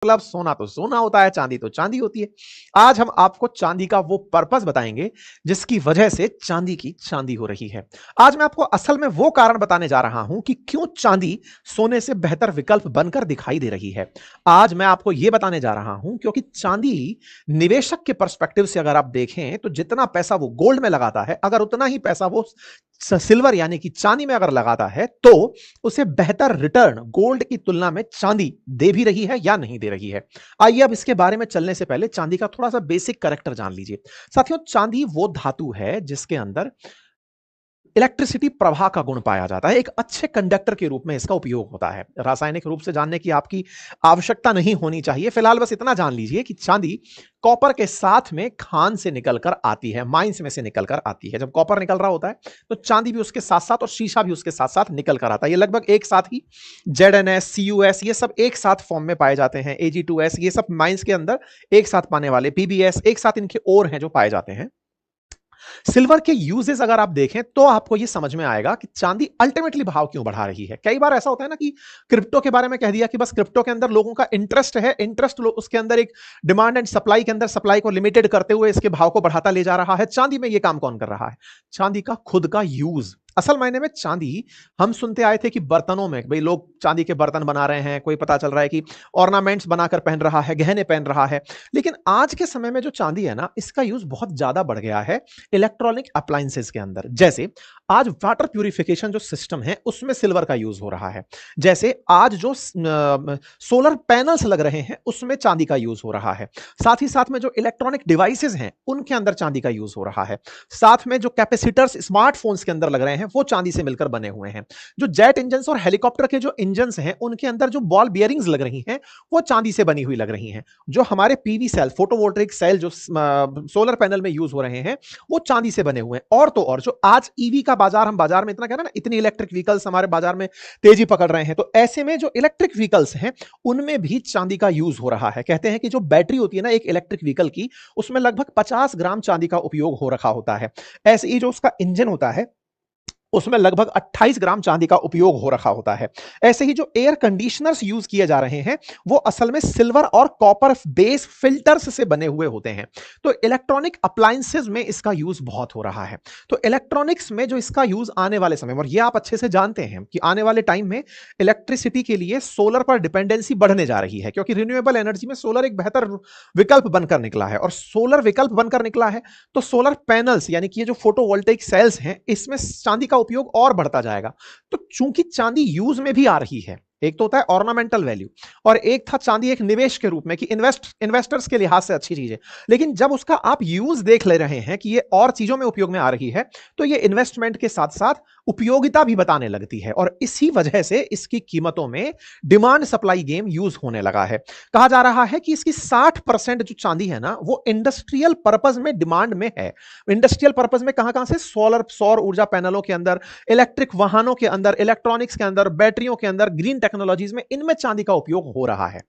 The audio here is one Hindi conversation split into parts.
मतलब सोना तो सोना होता है, चांदी तो चांदी होती है। आज हम आपको चांदी का वो पर्पस बताएंगे जिसकी वजह से चांदी की चांदी हो रही है। आज मैं आपको असल में वो कारण बताने जा रहा हूं कि क्यों चांदी सोने से बेहतर विकल्प बनकर दिखाई दे रही है। आज मैं आपको यह बताने जा रहा हूं क्योंकि चांदी निवेशक के पर्सपेक्टिव से अगर आप देखें तो जितना पैसा वो गोल्ड में लगाता है, अगर उतना ही पैसा वो सिल्वर यानी कि चांदी में अगर लगाता है तो उसे बेहतर रिटर्न गोल्ड की तुलना में चांदी दे भी रही है या नहीं दे रही है। आइए अब इसके बारे में चलने से पहले चांदी का थोड़ा सा बेसिक कैरेक्टर जान लीजिए। साथियों, चांदी वो धातु है जिसके अंदर इलेक्ट्रिसिटी प्रवाह का गुण पाया जाता है। एक अच्छे कंडक्टर के रूप में इसका उपयोग होता है। रासायनिक रूप से जानने की आपकी आवश्यकता नहीं होनी चाहिए। फिलहाल बस इतना जान लीजिए कि चांदी कॉपर के साथ में खान से निकलकर आती है, माइंस में से निकलकर आती है। जब कॉपर निकल रहा होता है तो चांदी भी उसके साथ साथ और शीशा भी उसके साथ साथ निकल कर आता है। ये लगभग एक साथ ही ZnS, CuS ये सब एक साथ फॉर्म में पाए जाते हैं। Ag2S ये सब माइंस के अंदर एक साथ पाने वाले, PbS एक साथ इनके और हैं जो पाए जाते हैं। सिल्वर के यूजेस अगर आप देखें तो आपको यह समझ में आएगा कि चांदी अल्टीमेटली भाव क्यों बढ़ा रही है। कई बार ऐसा होता है ना कि क्रिप्टो के बारे में कह दिया कि बस क्रिप्टो के अंदर लोगों का इंटरेस्ट है, इंटरेस्ट उसके अंदर एक डिमांड एंड सप्लाई के अंदर सप्लाई को लिमिटेड करते हुए इसके भाव को बढ़ाता ले जा रहा है। चांदी में यह काम कौन कर रहा है? चांदी का खुद का यूज। असल मायने में चांदी, हम सुनते आए थे कि बर्तनों में भाई लोग चांदी के बर्तन बना रहे हैं, कोई पता चल रहा है कि ऑर्नामेंट्स बनाकर पहन रहा है, गहने पहन रहा है। लेकिन आज के समय में जो चांदी है ना, इसका यूज बहुत ज्यादा बढ़ गया है इलेक्ट्रॉनिक अप्लायंसेस के अंदर। जैसे आज वाटर प्यूरिफिकेशन जो सिस्टम है उसमें सिल्वर का यूज हो रहा है। जैसे आज जो सोलर पैनल्स लग रहे हैं उसमें चांदी का यूज हो रहा है। साथ ही साथ में जो इलेक्ट्रॉनिक डिवाइसेस हैं उनके अंदर चांदी का यूज हो रहा है। साथ में जो कैपेसिटर्स स्मार्टफोन्स के अंदर लग रहे हैं वो चांदी से मिलकर बने हुए हैं। जो जेट इंजन और हेलीकॉप्टर के जो इंजन हैं उनके अंदर जो बॉल बियरिंग्स लग रही हैं वो चांदी से बनी हुई लग रही हैं। जो हमारे पीवी सेल, फोटोवोल्टेइक सेल जो सोलर पैनल में यूज हो रहे हैं वो चांदी से बने हुए हैं। और तो और जो आज ईवी का बाजार, हम बाजार में इतना कह रहे हैं ना, इतनी इलेक्ट्रिक व्हीकल्स हमारे बाजार में तेजी पकड़ रहे हैं, तो ऐसे में जो इलेक्ट्रिक व्हीकल्स हैं उनमें भी चांदी का यूज हो रहा है। कहते हैं कि जो बैटरी होती है ना एक इलेक्ट्रिक व्हीकल की, उसमें लगभग 50 ग्राम चांदी का उपयोग हो रखा होता है। ऐसे ही जो उसका इंजन होता है उसमें लगभग 28 ग्राम चांदी का उपयोग हो रखा होता है। ऐसे ही जो एयर कंडीशनर्स यूज किए जा रहे हैं वो असल में सिल्वर और कॉपर बेस फिल्टर्स से बने हुए होते हैं। तो इलेक्ट्रॉनिक अप्लायंसेस में इसका यूज बहुत हो रहा है। तो इलेक्ट्रॉनिक्स में जो इसका यूज आने वाले समय में, और ये आप अच्छे से जानते हैं कि आने वाले टाइम में इलेक्ट्रिसिटी के लिए सोलर पर डिपेंडेंसी बढ़ने जा रही है, क्योंकि रिन्यूएबल एनर्जी में सोलर एक बेहतर विकल्प बनकर निकला है। और सोलर विकल्प बनकर निकला है तो सोलर पैनल्स यानी कि ये जो फोटोवोल्टेइक सेल्स हैं इसमें चांदी का उपयोग और बढ़ता जाएगा। तो चूंकि चांदी यूज में भी आ रही है, एक तो होता है ऑर्नामेंटल वैल्यू और एक था चांदी एक निवेश के रूप में कि इन्वेस्टर्स के लिहाज से अच्छी चीज है। लेकिन जब उसका आप यूज देख ले रहे हैं कि ये और चीजों में उपयोग में आ रही है तो ये इन्वेस्टमेंट के साथ साथ उपयोगिता भी बताने लगती है। और इसी वजह से इसकी कीमतों में डिमांड सप्लाई गेम यूज होने लगा है। कहा जा रहा है कि इसकी 60% जो चांदी है ना वो इंडस्ट्रियल पर्पज में डिमांड में है। इंडस्ट्रियल पर्पज में कहां कहां से? सौर ऊर्जा पैनलों के अंदर, इलेक्ट्रिक वाहनों के अंदर, इलेक्ट्रॉनिक्स के अंदर, बैटरियों के अंदर, ग्रीन टेक्नोलॉजीज में, इनमें चांदी का उपयोग हो रहा है।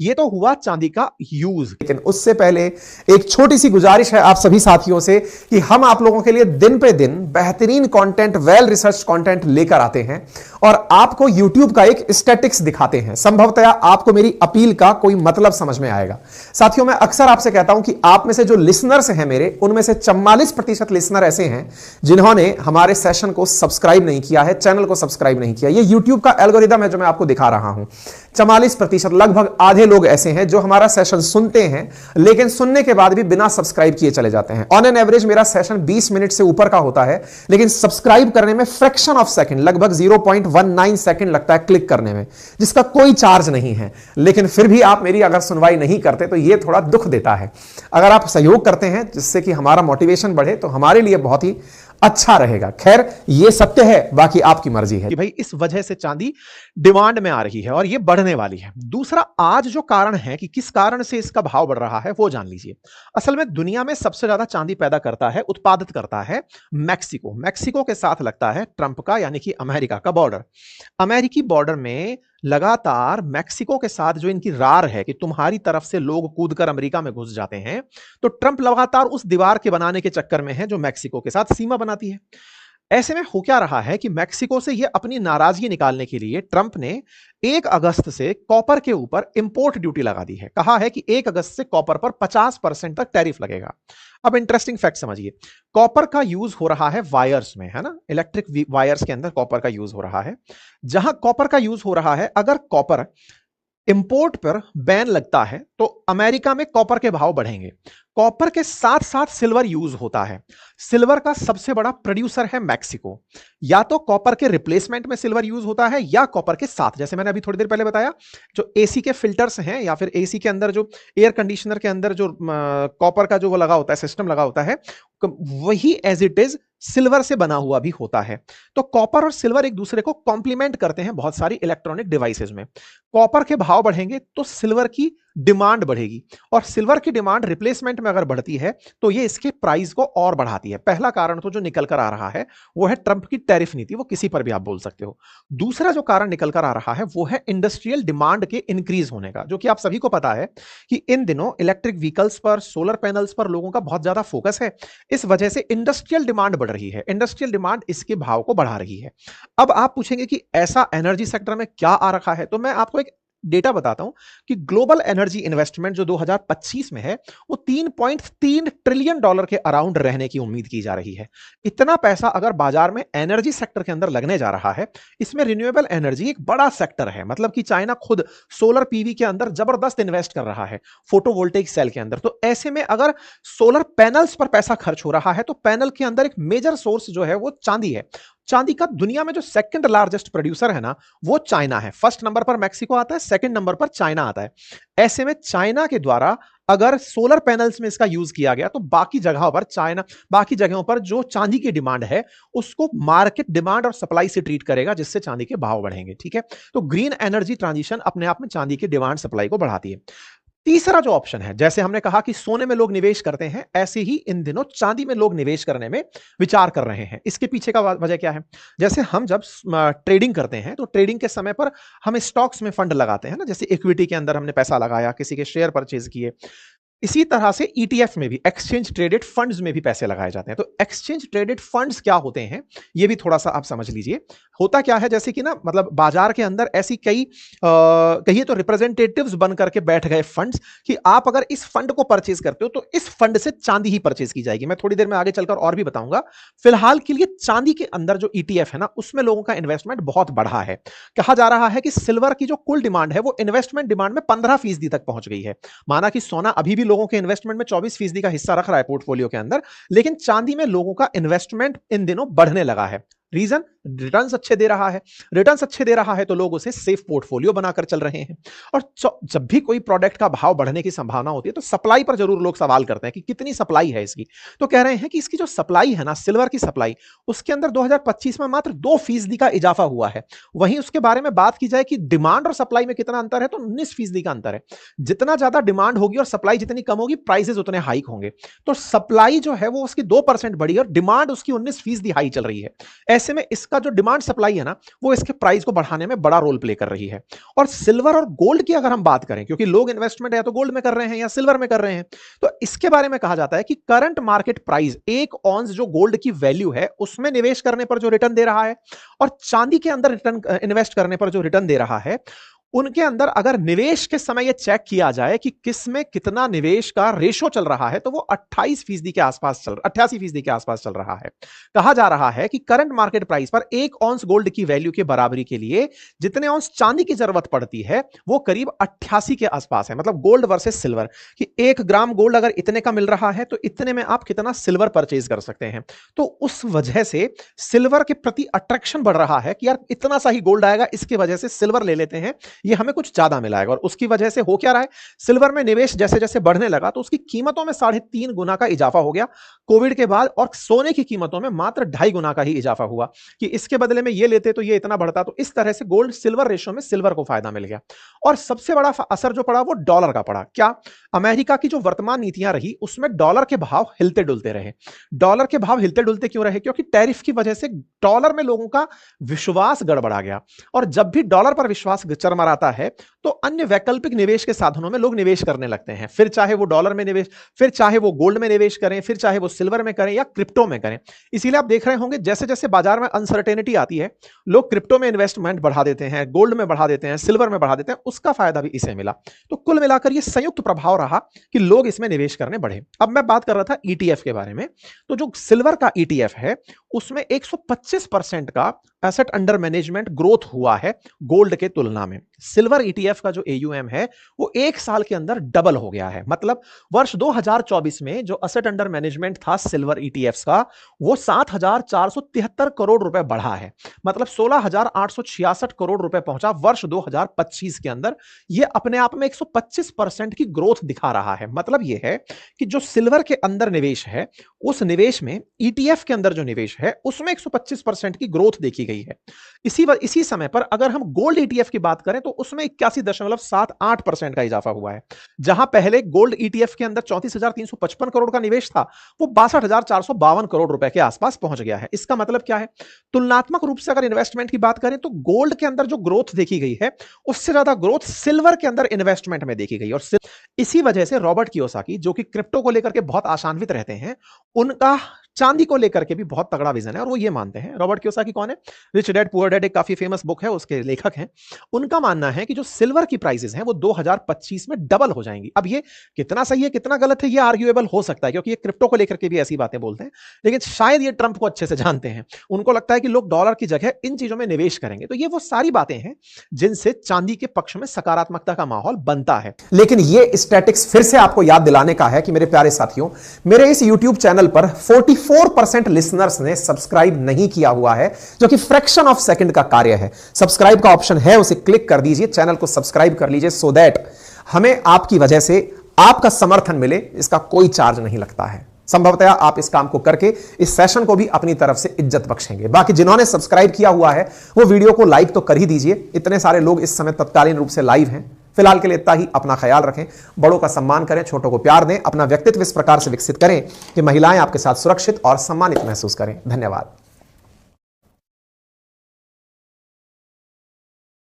यह तो हुआ चांदी का यूज। लेकिन उससे पहले एक छोटी सी गुजारिश है आप सभी साथियों से कि हम आप लोगों के लिए दिन पे दिन बेहतरीन कंटेंट, वेल रिसर्च कंटेंट लेकर आते हैं और आपको YouTube का एक स्टैटिक्स दिखाते हैं। संभवतः आपको मेरी अपील का कोई मतलब समझ में आएगा। साथियों, मैं अक्सर आपसे कहता हूं कि आप में से जो लिसनर्स हैं मेरे, उनमें से 44% लिसनर ऐसे हैं जिन्होंने हमारे सेशन को सब्सक्राइब नहीं किया है, चैनल को सब्सक्राइब नहीं किया। ये YouTube का एल्गोरिदम है जो मैं आपको दिखा रहा हूं। 44%, लगभग आधे लोग ऐसे हैं जो हमारा सेशन सुनते हैं लेकिन सुनने के बाद भी बिना सब्सक्राइब किए चले जाते हैं। ऑन एन एवरेज मेरा सेशन 20 मिनट से ऊपर का होता है लेकिन सब्सक्राइब करने में फ्रैक्शन ऑफ सेकंड, लगभग 0.19 सेकंड लगता है क्लिक करने में, जिसका कोई चार्ज नहीं है। लेकिन फिर भी आप मेरी अगर सुनवाई नहीं करते तो यह थोड़ा दुख देता है। अगर आप सहयोग करते हैं जिससे कि हमारा मोटिवेशन बढ़े तो हमारे लिए बहुत ही अच्छा रहेगा। खैर, यह सत्य है, बाकी आपकी मर्जी है। कि भाई इस वजह से चांदी डिमांड में आ रही है और यह बढ़ने वाली है। दूसरा, आज जो कारण है कि किस कारण से इसका भाव बढ़ रहा है वो जान लीजिए। असल में दुनिया में सबसे ज्यादा चांदी पैदा करता है, उत्पादित करता है मैक्सिको। मैक्सिको के साथ लगता है ट्रंप का यानी कि अमेरिका का बॉर्डर। अमेरिकी बॉर्डर में लगातार मैक्सिको के साथ जो इनकी रार है कि तुम्हारी तरफ से लोग कूदकर अमेरिका में घुस जाते हैं, तो ट्रंप लगातार उस दीवार के बनाने के चक्कर में है जो मैक्सिको के साथ सीमा बनाती है। ऐसे में हो क्या रहा है कि मैक्सिको से ये अपनी नाराजगी निकालने के लिए ट्रंप ने 1 अगस्त से कॉपर के ऊपर इंपोर्ट ड्यूटी लगा दी है। कहा है कि 1 अगस्त से कॉपर पर 50% तक टैरिफ लगेगा। अब इंटरेस्टिंग फैक्ट समझिए, कॉपर का यूज हो रहा है वायर्स में, है ना, इलेक्ट्रिक वायर्स के अंदर कॉपर का यूज हो रहा है। जहां कॉपर का यूज हो रहा है, अगर कॉपर इंपोर्ट पर बैन लगता है तो अमेरिका में कॉपर के भाव बढ़ेंगे। कॉपर के साथ साथ सिल्वर यूज होता है। सिल्वर का सबसे बड़ा प्रोड्यूसर है मैक्सिको। या तो कॉपर के रिप्लेसमेंट में सिल्वर यूज होता है या कॉपर के साथ, जैसे मैंने अभी थोड़ी देर पहले बताया, जो एसी के फिल्टर्स हैं या फिर एसी के अंदर जो एयर कंडीशनर के अंदर जो कॉपर का जो वो लगा होता है, सिस्टम लगा होता है, वही एज इट इज सिल्वर से बना हुआ भी होता है। तो कॉपर और सिल्वर एक दूसरे को कॉम्प्लीमेंट करते हैं बहुत सारी इलेक्ट्रॉनिक डिवाइसेज में। कॉपर के भाव बढ़ेंगे तो सिल्वर की डिमांड बढ़ेगी, और सिल्वर की डिमांड रिप्लेसमेंट में अगर बढ़ती है तो ये इसके प्राइस को और बढ़ाती है। पहला कारण तो जो निकल कर आ रहा है वो है ट्रंप की टैरिफ नीति, वो किसी पर भी आप बोल सकते हो। दूसरा जो कारण निकल कर आ रहा है वो है इंडस्ट्रियल डिमांड के इंक्रीज होने का, जो कि आप सभी को पता है कि इन दिनों इलेक्ट्रिक व्हीकल्स पर, सोलर पैनल्स पर लोगों का बहुत ज्यादा फोकस है। इस वजह से इंडस्ट्रियल डिमांड बढ़ रही है, इंडस्ट्रियल डिमांड इसके भाव को बढ़ा रही है। अब आप पूछेंगे कि ऐसा एनर्जी सेक्टर में क्या आ रखा है, तो मैं आपको एक डेटा बताता हूं कि ग्लोबल एनर्जी इन्वेस्टमेंट जो 2025 में है वो $3.3 ट्रिलियन के अराउंड रहने की उम्मीद की जा रही है। इतना पैसा अगर बाजार में एनर्जी सेक्टर के अंदर लगने जा रहा है, इसमें रिन्यूएबल एनर्जी एक बड़ा सेक्टर है। मतलब कि चाइना खुद सोलर पीवी के अंदर जबरदस्त इन्वेस्ट कर रहा है, फोटोवोल्टेइक सेल के अंदर। तो ऐसे में अगर सोलर पैनल्स पर पैसा खर्च हो रहा है तो पैनल के अंदर एक मेजर सोर्स जो है वो चांदी है। चांदी का दुनिया में जो सेकंड लार्जेस्ट प्रोड्यूसर है ना, वो चाइना है। फर्स्ट नंबर पर मैक्सिको आता है, सेकंड नंबर पर चाइना आता है। ऐसे में चाइना के द्वारा अगर सोलर पैनल्स में इसका यूज किया गया तो बाकी जगहों पर बाकी जगहों पर जो चांदी की डिमांड है उसको मार्केट डिमांड और सप्लाई से ट्रीट करेगा, जिससे चांदी के भाव बढ़ेंगे। ठीक है, तो ग्रीन एनर्जी ट्रांजिशन अपने आप में चांदी की डिमांड सप्लाई को बढ़ाती है। तीसरा जो ऑप्शन है, जैसे हमने कहा कि सोने में लोग निवेश करते हैं, ऐसे ही इन दिनों चांदी में लोग निवेश करने में विचार कर रहे हैं। इसके पीछे का वजह क्या है? जैसे हम जब ट्रेडिंग करते हैं तो ट्रेडिंग के समय पर हम स्टॉक्स में फंड लगाते हैं ना, जैसे इक्विटी के अंदर हमने पैसा लगाया, किसी के शेयर परचेज किए। इसी तरह से ईटीएफ में भी, एक्सचेंज ट्रेडेड फंड्स में भी पैसे लगाए जाते हैं। तो एक्सचेंज ट्रेडेड फंड्स क्या होते हैं ये भी थोड़ा सा आप समझ लीजिए। होता क्या है, जैसे कि ना, मतलब बाजार के अंदर ऐसी कई कहिए तो रिप्रेजेंटेटिव्स बन करके बैठ गए फंड्स कि आप अगर इस फंड को परचेज करते हो तो इस फंड से चांदी ही परचेज की जाएगी। मैं थोड़ी देर में आगे चलकर और भी बताऊंगा। फिलहाल के लिए चांदी के अंदर जो ईटीएफ है ना, उसमें लोगों का इन्वेस्टमेंट बहुत बढ़ा है। कहा जा रहा है कि सिल्वर की जो कुल डिमांड है वो इन्वेस्टमेंट डिमांड में 15% तक पहुंच गई है। माना कि सोना अभी भी लोगों के इन्वेस्टमेंट में 24% का हिस्सा रख रहा है पोर्टफोलियो के अंदर, लेकिन चांदी में लोगों का इन्वेस्टमेंट इन दिनों बढ़ने लगा है। रीजन, रिटर्न्स अच्छे दे रहा है। रिटर्न्स अच्छे दे रहा है तो लोग उसे सेफ पोर्टफोलियो बनाकर चल रहे हैं। और जब भी कोई प्रोडक्ट का भाव बढ़ने की संभावना होती है तो सप्लाई पर जरूर लोग सवाल करते हैं कि कितनी सप्लाई है इसकी। तो कह रहे हैं कि इसकी जो सप्लाई है ना, सिल्वर की सप्लाई, उसके अंदर 2025 में मात्र 2% का इजाफा हुआ है। वहीं उसके बारे में बात की जाए कि डिमांड और सप्लाई में कितना अंतर है, तो 19% का अंतर है। जितना ज्यादा डिमांड होगी और सप्लाई जितनी कम होगी, प्राइसेस उतने हाइक होंगे। तो सप्लाई जो है वो उसकी 2% बढ़ी और डिमांड उसकी 19% हाई चल रही है। ऐसे में इसका जो डिमांड सप्लाई है ना, वो इसके प्राइस को बढ़ाने में बड़ा रोल प्ले कर रही है। और सिल्वर और गोल्ड की अगर हम बात करें, क्योंकि लोग इन्वेस्टमेंट या तो गोल्ड में कर रहे हैं या सिल्वर में कर रहे हैं, तो इसके बारे में कहा जाता है कि करंट मार्केट प्राइस, 1 औंस जो गोल्ड की वैल्यू है उसमें निवेश करने पर जो रिटर्न दे रहा है और चांदी के अंदर रिटर्न इन्वेस्ट करने पर जो रिटर्न दे रहा है, उनके अंदर अगर निवेश के समय यह चेक किया जाए कि किस में कितना निवेश का रेशो चल रहा है, तो वो 88% के आसपास 88% के आसपास चल रहा है। कहा जा रहा है कि करंट मार्केट प्राइस पर 1 औंस गोल्ड की वैल्यू के बराबरी के लिए जितने औंस चांदी की जरूरत पड़ती है वो करीब 88 के आसपास है। मतलब गोल्ड वर्सेस सिल्वर, कि 1 ग्राम गोल्ड अगर इतने का मिल रहा है तो इतने में आप कितना सिल्वर परचेज कर सकते हैं। तो उस वजह से सिल्वर के प्रति अट्रैक्शन बढ़ रहा है कि यार इतना सा ही गोल्ड आएगा, इसकी वजह से सिल्वर ले लेते हैं, ये हमें कुछ ज्यादा मिलाएगा। और उसकी वजह से हो क्या रहा है, सिल्वर में निवेश जैसे जैसे बढ़ने लगा तो उसकी कीमतों में 3.5 गुना का इजाफा हो गया कोविड के बाद, और सोने की कीमतों में मात्र 2.5 गुना का ही इजाफा हुआ कि इसके बदले में ये लेते तो ये इतना बढ़ता। तो इस तरह से गोल्ड सिल्वर रेशो में सिल्वर को फायदा मिल गया। और सबसे बड़ा असर जो पड़ा वो डॉलर का पड़ा। क्या? अमेरिका की जो वर्तमान नीतियां रही उसमें डॉलर के भाव हिलते डुलते रहे। डॉलर के भाव हिलते डुलते क्यों रहे? क्योंकि टैरिफ की वजह से डॉलर में लोगों का विश्वास गड़बड़ा गया। और जब भी डॉलर पर विश्वास चरमरा बाजार आता है तो अन्य वैकल्पिक निवेश के साधनों में लोग निवेश करने लगते हैं, फिर चाहे वो डॉलर में निवेश, फिर चाहे वो गोल्ड में निवेश करें, फिर चाहे वो सिल्वर में करें या क्रिप्टो में करें। इसीलिए आप देख रहे होंगे जैसे जैसे बाजार में अनसर्टेनिटी आती है, लोग क्रिप्टो में इन्वेस्टमेंट बढ़ा देते हैं, गोल्ड में बढ़ा देते हैं, सिल्वर में बढ़ा देते हैं, उसका फायदा भी इसे मिला। तो कुल मिलाकर यह संयुक्त प्रभाव रहा कि लोग इसमें निवेश करने बढ़े। अब मैं बात कर रहा था ईटीएफ के बारे में, तो जो सिल्वर का ईटीएफ है उसमें 125% का एसेट अंडर मैनेजमेंट ग्रोथ हुआ है गोल्ड के तुलना में। सिल्वर ईटीएफ का जो एयूएम है वो 1 साल के अंदर डबल हो गया है। मतलब वर्ष 2024 में जो एसेट अंडर मैनेजमेंट था सिल्वर ईटीएफ का वो 7,473 करोड़ रुपए बढ़ा है, मतलब 16,866 करोड़ रुपए पहुंचा वर्ष 2025 के अंदर। यह अपने आप में 125% की ग्रोथ दिखा रहा है। मतलब यह है कि जो सिल्वर के अंदर निवेश है उस निवेश में ईटीएफ के अंदर जो निवेश है उसमें 125% की ग्रोथ देखी गई है। इसी समय पर अगर हम गोल्ड ईटीएफ की बात करें तो उसमें 81.78% का इजाफा हुआ है। जहां पहले गोल्ड ईटीएफ के अंदर 34,355 करोड़ का निवेश था वो 62,452 करोड़ रुपए के आसपास पहुंच गया है। इसका मतलब क्या है, तुलनात्मक रूप से अगर इन्वेस्टमेंट की बात करें तो गोल्ड के अंदर जो ग्रोथ देखी गई है उससे ज्यादा ग्रोथ सिल्वर के अंदर इन्वेस्टमेंट में देखी गई। और इसी वजह से रॉबर्ट कियोसाकी जो कि क्रिप्टो को लेकर के बहुत आशान्वित रहते हैं, उनका चांदी को लेकर के भी बहुत तगड़ा विजन है। और वो ये मानते हैं, रॉबर्ट कियोसाकी कौन है, रिच डैड पुअर डैड एक काफी फेमस बुक है, उसके लेखक हैं। उनका मानना है कि जो सिल्वर की प्राइसेस हैं वो 2025 में डबल हो जाएंगी। अब ये कितना सही है कितना गलत है ये आर्ग्यूएबल हो सकता है, क्योंकि ये क्रिप्टो को लेकर के भी ऐसी बातें बोलते हैं, लेकिन शायद ये ट्रंप को अच्छे से जानते हैं। उनको लगता है कि लोग डॉलर की जगह इन चीजों में निवेश करेंगे। तो ये वो सारी बातें हैं जिनसे चांदी के पक्ष में सकारात्मकता का माहौल बनता है। लेकिन ये स्टैटिक्स फिर से आपको याद दिलाने का है कि मेरे प्यारे साथियों, मेरे इस YouTube चैनल पर 44% लिसनर्स ने सब्सक्राइब नहीं किया हुआ है, जो कि फ्रैक्शन ऑफ सेकंड का कार्य है। सब्सक्राइब का ऑप्शन है, उसे क्लिक कर दीजिए, चैनल को सब्सक्राइब कर लीजिए, सो दैट हमें आपकी वजह से आपका समर्थन मिले। इसका कोई चार्ज नहीं लगता है। संभवतः आप इस काम को करके इस सेशन को भी अपनी तरफ से इज्जत बख्शेंगे। बाकी जिन्होंने सब्सक्राइब किया हुआ है वो वीडियो को लाइक तो कर ही दीजिए। इतने सारे लोग इस समय तत्कालीन रूप से लाइव हैं। फिलहाल के लिए इतना ही। अपना ख्याल रखें, बड़ों का सम्मान करें, छोटों को प्यार दें, अपना व्यक्तित्व इस प्रकार से विकसित करें कि महिलाएं आपके साथ सुरक्षित और सम्मानित महसूस करें। धन्यवाद।